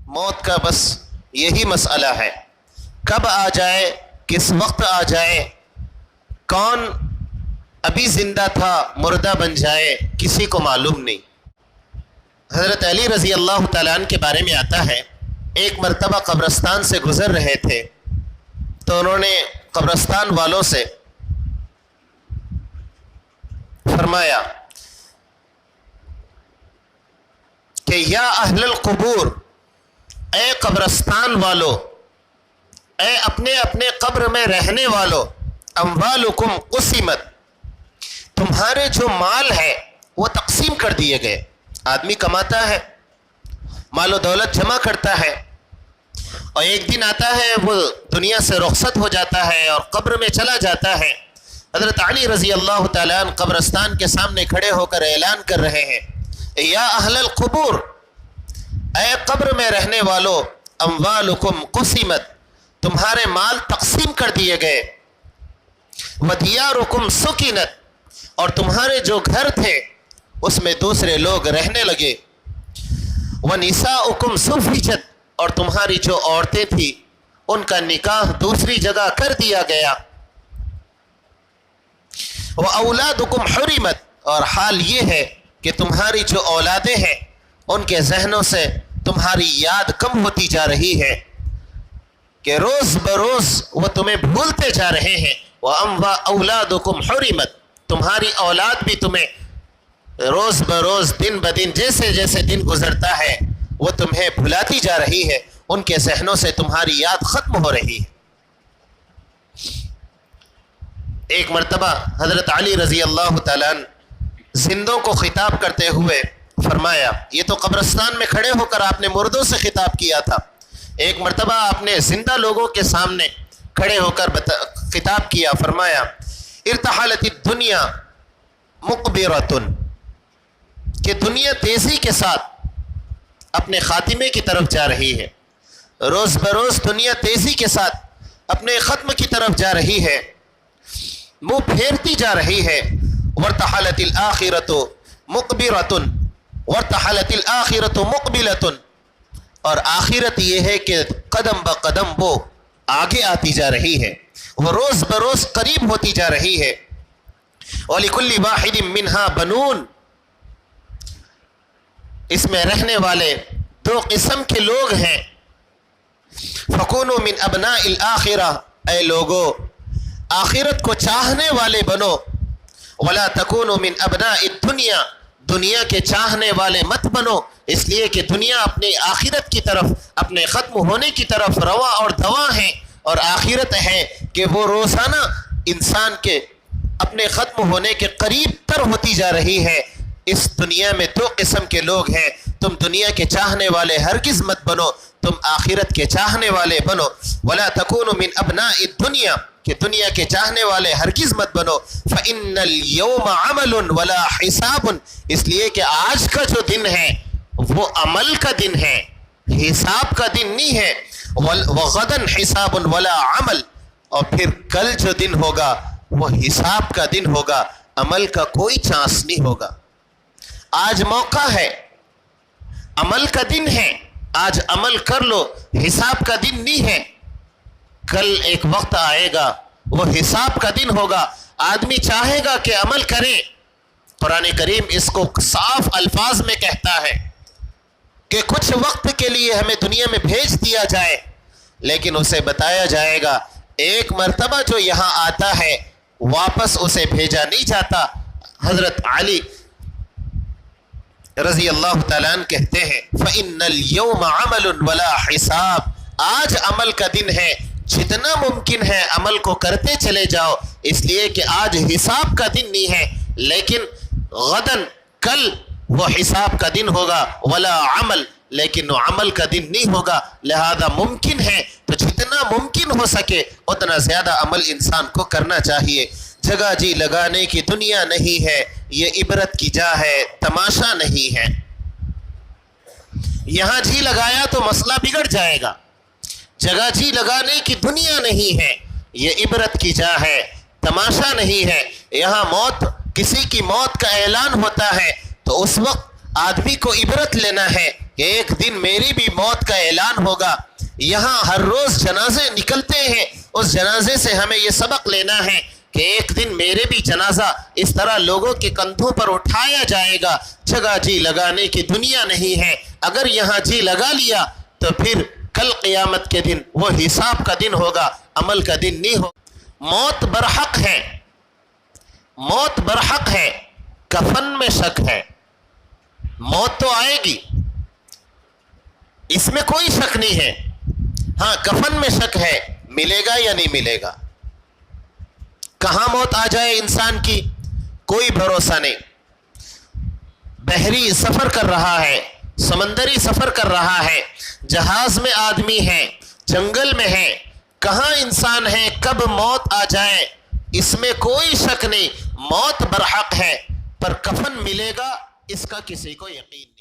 موت کا بس یہی مسئلہ ہے، کب آ جائے، کس وقت آ جائے، کون ابھی زندہ تھا مردہ بن جائے، کسی کو معلوم نہیں۔ حضرت علی رضی اللہ تعالیٰ عنہ کے بارے میں آتا ہے، ایک مرتبہ قبرستان سے گزر رہے تھے تو انہوں نے قبرستان والوں سے فرمایا کہ یا اہل القبور، اے قبرستان والو، اے اپنے اپنے قبر میں رہنے والو، اموالکم قسمت، تمہارے جو مال ہے وہ تقسیم کر دیے گئے۔ آدمی کماتا ہے، مال و دولت جمع کرتا ہے، اور ایک دن آتا ہے وہ دنیا سے رخصت ہو جاتا ہے اور قبر میں چلا جاتا ہے۔ حضرت علی رضی اللہ تعالیٰ عنہ قبرستان کے سامنے کھڑے ہو کر اعلان کر رہے ہیں، یا اہل القبور، اے قبر میں رہنے والو، اموالکم قسمت، تمہارے مال تقسیم کر دیے گئے، ودیارکم سکنت، اور تمہارے جو گھر تھے اس میں دوسرے لوگ رہنے لگے، ونساؤکم سفجت، اور تمہاری جو عورتیں تھیں ان کا نکاح دوسری جگہ کر دیا گیا، وَأَوْلَادُكُمْ حُرِمَتْ، اور حال یہ ہے کہ تمہاری جو اولادیں ہیں ان کے ذہنوں سے تمہاری یاد کم ہوتی جا رہی ہے، کہ روز بروز وہ تمہیں بھولتے جا رہے ہیں۔ وَأَوْلَادُكُمْ حُرِمَتْ، تمہاری اولاد بھی تمہیں روز بروز دن بدن جیسے جیسے دن گزرتا ہے وہ تمہیں بھلاتی جا رہی ہے، ان کے ذہنوں سے تمہاری یاد ختم ہو رہی ہے۔ ایک مرتبہ حضرت علی رضی اللہ تعالیٰ عنہ زندوں کو خطاب کرتے ہوئے فرمایا، یہ تو قبرستان میں کھڑے ہو کر آپ نے مردوں سے خطاب کیا تھا، ایک مرتبہ آپ نے زندہ لوگوں کے سامنے کھڑے ہو کر خطاب کیا، فرمایا ارتحلت الدنیا مقبرۃ، کہ دنیا تیزی کے ساتھ اپنے خاتمے کی طرف جا رہی ہے، روز بروز دنیا تیزی کے ساتھ اپنے ختم کی طرف جا رہی ہے، منہ پھیرتی جا رہی ہے، وارتحلت الآخرۃ مقبرۃ وارتحلت الآخرۃ مقبلۃ، اور آخرت یہ ہے کہ قدم بقدم وہ آگے آتی جا رہی ہے، وہ روز بروز قریب ہوتی جا رہی ہے۔ وَلِكُلِّ وَاحِدٍ مِّنْهَا بَنُونَ، اس میں رہنے والے دو قسم کے لوگ ہیں، فَكُونُوا مِنْ أَبْنَاءِ الْآخِرَةِ، اے لوگو آخرت کو چاہنے والے بنو، وَلَا تَكُونُوا مِنْ أَبْنَاءِ الدُّنْيَا، دنیا کے چاہنے والے مت بنو، اس لیے کہ دنیا اپنی آخرت کی طرف، اپنے ختم ہونے کی طرف رواں اور دواں ہیں، اور آخرت ہے کہ وہ روزانہ انسان کے اپنے ختم ہونے کے قریب تر ہوتی جا رہی ہے۔ اس دنیا میں دو قسم کے لوگ ہیں، تم دنیا کے چاہنے والے ہرگز مت بنو، تم آخرت کے چاہنے والے بنو۔ وَلَا تَكُونُوا مِنْ أَبْنَاءِ الدُّنْيَا، کہ دنیا کے چاہنے والے ہرگز مت بنو، فَإِنَّ الْيَوْمَ عَمَلٌ وَلَا حِسَابٌ، اس لیے کہ آج کا جو دن ہے وہ عمل کا دن ہے، حساب کا دن نہیں ہے، وَغَدًا حِسَابٌ وَلَا عَمَلٌ، اور پھر کل جو دن ہوگا وہ حساب کا دن ہوگا، عمل کا کوئی چانس نہیں ہوگا۔ آج موقع ہے، عمل کا دن ہے، آج عمل کر لو، حساب کا دن نہیں ہے، کل ایک وقت آئے گا وہ حساب کا دن ہوگا، آدمی چاہے گا کہ عمل کرے، قرآن کریم اس کو صاف الفاظ میں کہتا ہے کہ کچھ وقت کے لیے ہمیں دنیا میں بھیج دیا جائے، لیکن اسے بتایا جائے گا ایک مرتبہ جو یہاں آتا ہے واپس اسے بھیجا نہیں جاتا۔ حضرت علی رضی اللہ تعالیٰ عنہ کہتے ہیں فَإِنَّ الْيَوْمَ عَمَلٌ وَلَا حِسَابٌ، آج عمل کا دن ہے، جتنا ممکن ہے عمل کو کرتے چلے جاؤ، اس لیے کہ آج حساب کا دن نہیں ہے، لیکن غدن کل وہ حساب کا دن ہوگا، ولا عمل، لیکن وہ عمل کا دن نہیں ہوگا، لہذا ممکن ہے تو جتنا ممکن ہو سکے اتنا زیادہ عمل انسان کو کرنا چاہیے۔ جگہ جی لگانے کی دنیا نہیں ہے، یہ عبرت کی جا ہے، تماشا نہیں ہے۔ یہاں جی لگایا تو مسئلہ بگڑ جائے گا، جگہ جی لگانے کی دنیا نہیں ہے، یہ عبرت کی جا ہے، تماشا نہیں ہے۔ یہاں موت، کسی کی موت کا اعلان ہوتا ہے تو اس وقت آدمی کو عبرت لینا ہے کہ ایک دن میری بھی موت کا اعلان ہوگا. یہاں ہر روز جنازے نکلتے ہیں, اس جنازے سے ہمیں یہ سبق لینا ہے کہ ایک دن میرے بھی جنازہ اس طرح لوگوں کے کندھوں پر اٹھایا جائے گا. جگہ جی لگانے کی دنیا نہیں ہے. اگر یہاں جی لگا لیا تو پھر کل قیامت کے دن وہ حساب کا دن ہوگا, عمل کا دن نہیں ہوگا. موت برحق ہے, موت برحق ہے, کفن میں شک ہے. موت تو آئے گی, اس میں کوئی شک نہیں ہے. ہاں کفن میں شک ہے, ملے گا یا نہیں ملے گا. کہاں موت آ جائے انسان کی کوئی بھروسہ نہیں. بحری سفر کر رہا ہے, سمندری سفر کر رہا ہے, جہاز میں آدمی ہے, جنگل میں ہے, کہاں انسان ہے, کب موت آ جائے اس میں کوئی شک نہیں. موت برحق ہے, پر کفن ملے گا اس کا کسی کو یقین نہیں.